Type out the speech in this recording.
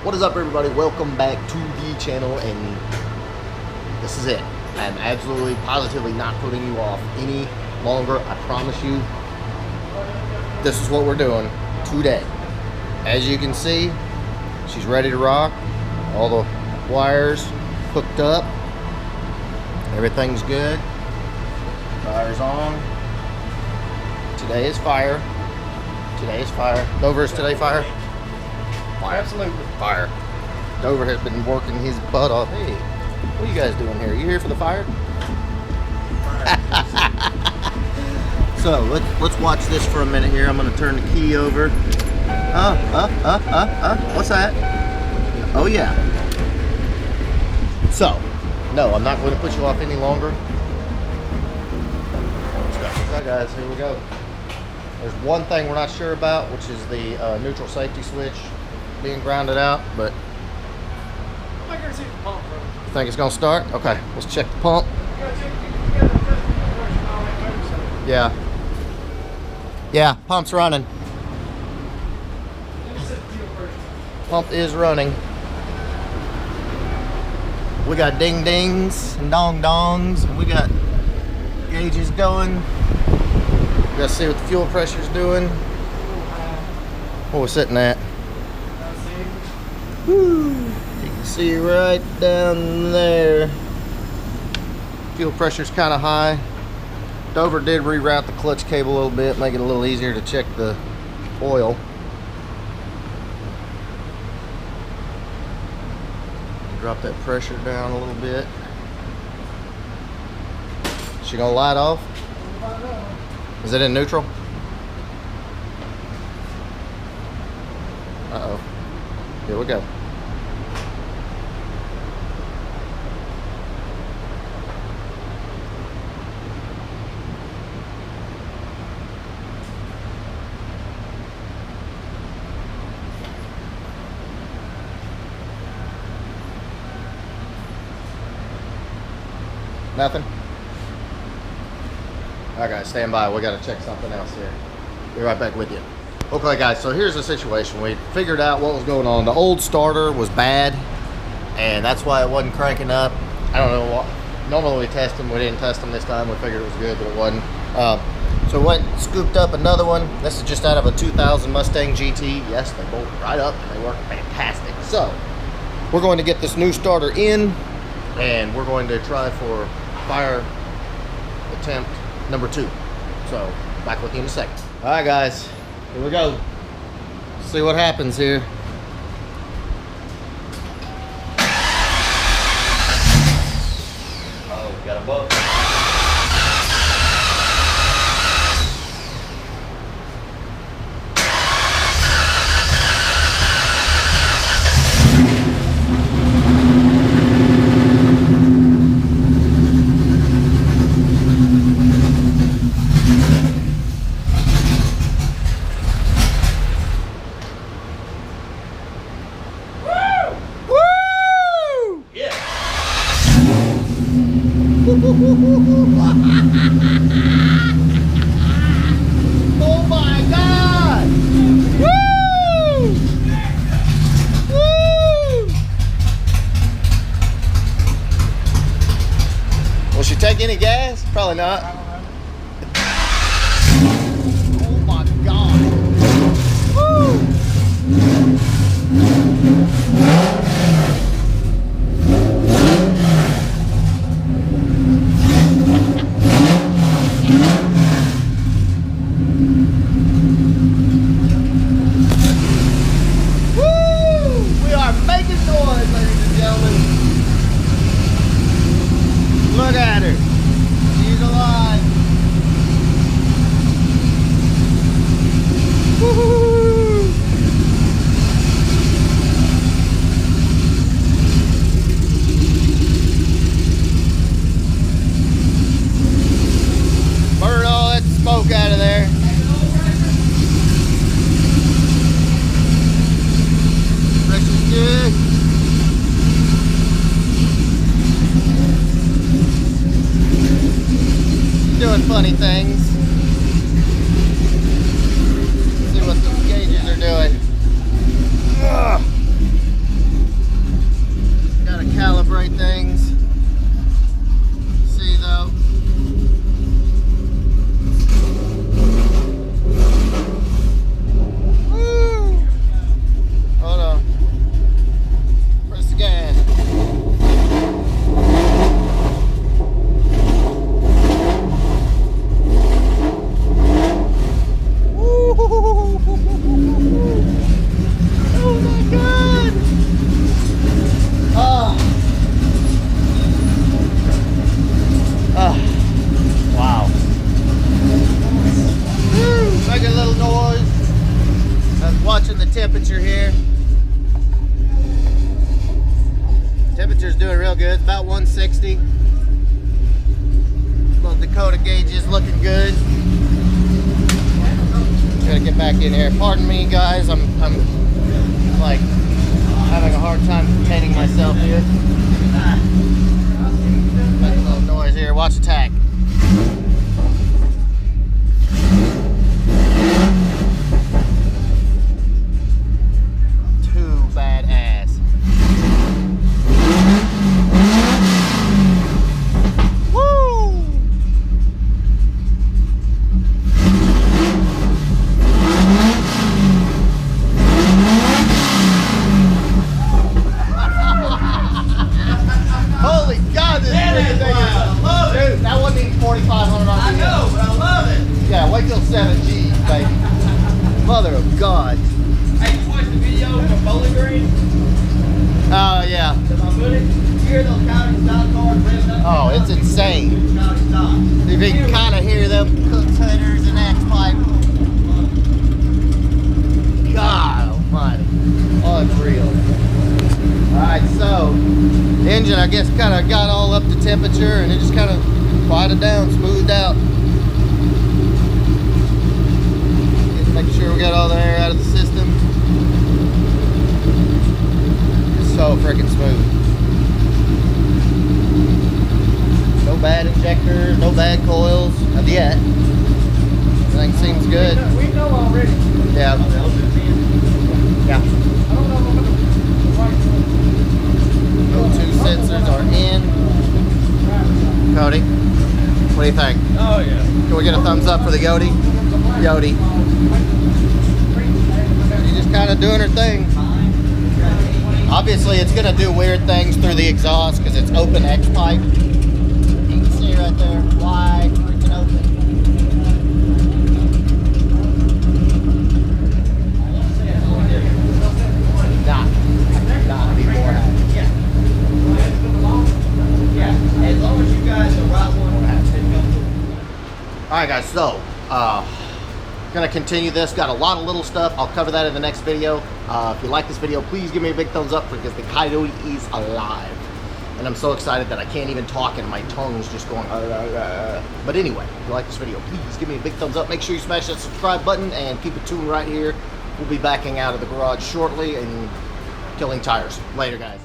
What is up, everybody? Welcome back to the channel, and this is it. I'm absolutely, positively not putting you off any longer. I promise you, this is what we're doing today. As you can see, she's ready to rock. All the wires hooked up. Everything's good. Fire's on. Today is fire. Today is fire. Dover, is today fire? Fire. Absolutely. Fire. Dover has been working his butt off. Hey, what are you guys doing here? You here for the fire? So let's watch this for a minute here. I'm gonna turn the key over. What's that? Oh yeah. So, no, I'm not going to put you off any longer. Let's go. So guys, here we go. There's one thing we're not sure about, which is the neutral safety switch being grounded out, but I can see the pump, bro. you think it's gonna start? Okay, let's check the pump. Yeah. Yeah, pump's running. Pump is running. We got ding dings and dong dongs, and we got gauges going. We gotta see what the fuel pressure's doing. What we're sitting at. Woo. You can see right down there. Fuel pressure's kind of high. Dover did reroute the clutch cable a little bit, make it a little easier to check the oil. Drop that pressure down a little bit. She gonna light off? Is it in neutral? Uh-oh. Here we go. Nothing? Alright guys, stand by. We gotta check something else here. Be right back with you. Okay guys, so here's the situation. We figured out what was going on. The old starter was bad, and that's why it wasn't cranking up. I don't know what. Normally we test them. We didn't test them this time. We figured it was good, but it wasn't. So we went and scooped up another one. This is just out of a 2000 Mustang GT. Yes, they bolt right up and they work fantastic. So we're going to get this new starter in, and we're going to try for fire attempt number 2. So back with you in a second. All right guys, here we go. See what happens here. Oh, we got a bug. Oh my God! Woo! Woo! Will she take any gas? Probably not. Oh my God! Woo! Look at her. She's alive. Woo-hoo. Burn all that smoke out of there. Pressure's good. Doing funny things. See what the gauges are doing. Ugh. temperature here. Temperature's doing real good. It's about 160. Little Dakota gauge is looking good. Gotta get back in here. Pardon me, guys. I'm like having a hard time containing myself here. Make a little noise here. Watch attack. Too badass. Woo! Holy God, this freaking thing is... Dude, that wasn't even 4,500 RPM. I know, but I love it. Yeah, wait till 7G, baby. Mother of God. Hey, you watched the video from Bowling Green? Oh, yeah. Because I put it, you hear those county stock cars revving up? Oh, it's insane. County stock. You can kind of hear them cook's headers and axe pipe. God almighty. Unreal. Alright, so the engine, I guess, kind of got all up to temperature and it just kind of quieted down, smoothed out. Just making sure we got all the air out of the system. It's so freaking smooth. No bad injectors, no bad coils, not yet. Everything seems good. We know already. Yeah. Yeah. I don't know what the right O2 sensors are in. Cody, what do you think? Oh, yeah. Can we get a thumbs up for the Yodi? Yodi. She's just kind of doing her thing. Obviously, it's going to do weird things through the exhaust because it's open X pipe. You can see right there, wide, freaking open. Not be more happy. Yeah, as long as you guys the right one. Alright guys, so gonna continue this. Got a lot of little stuff. I'll cover that in the next video. If you like this video, please give me a big thumbs up because the Coyote is alive. And I'm so excited that I can't even talk and my tongue's just going But anyway, if you like this video, please give me a big thumbs up. Make sure you smash that subscribe button and keep it tuned right here. We'll be backing out of the garage shortly and killing tires. Later guys.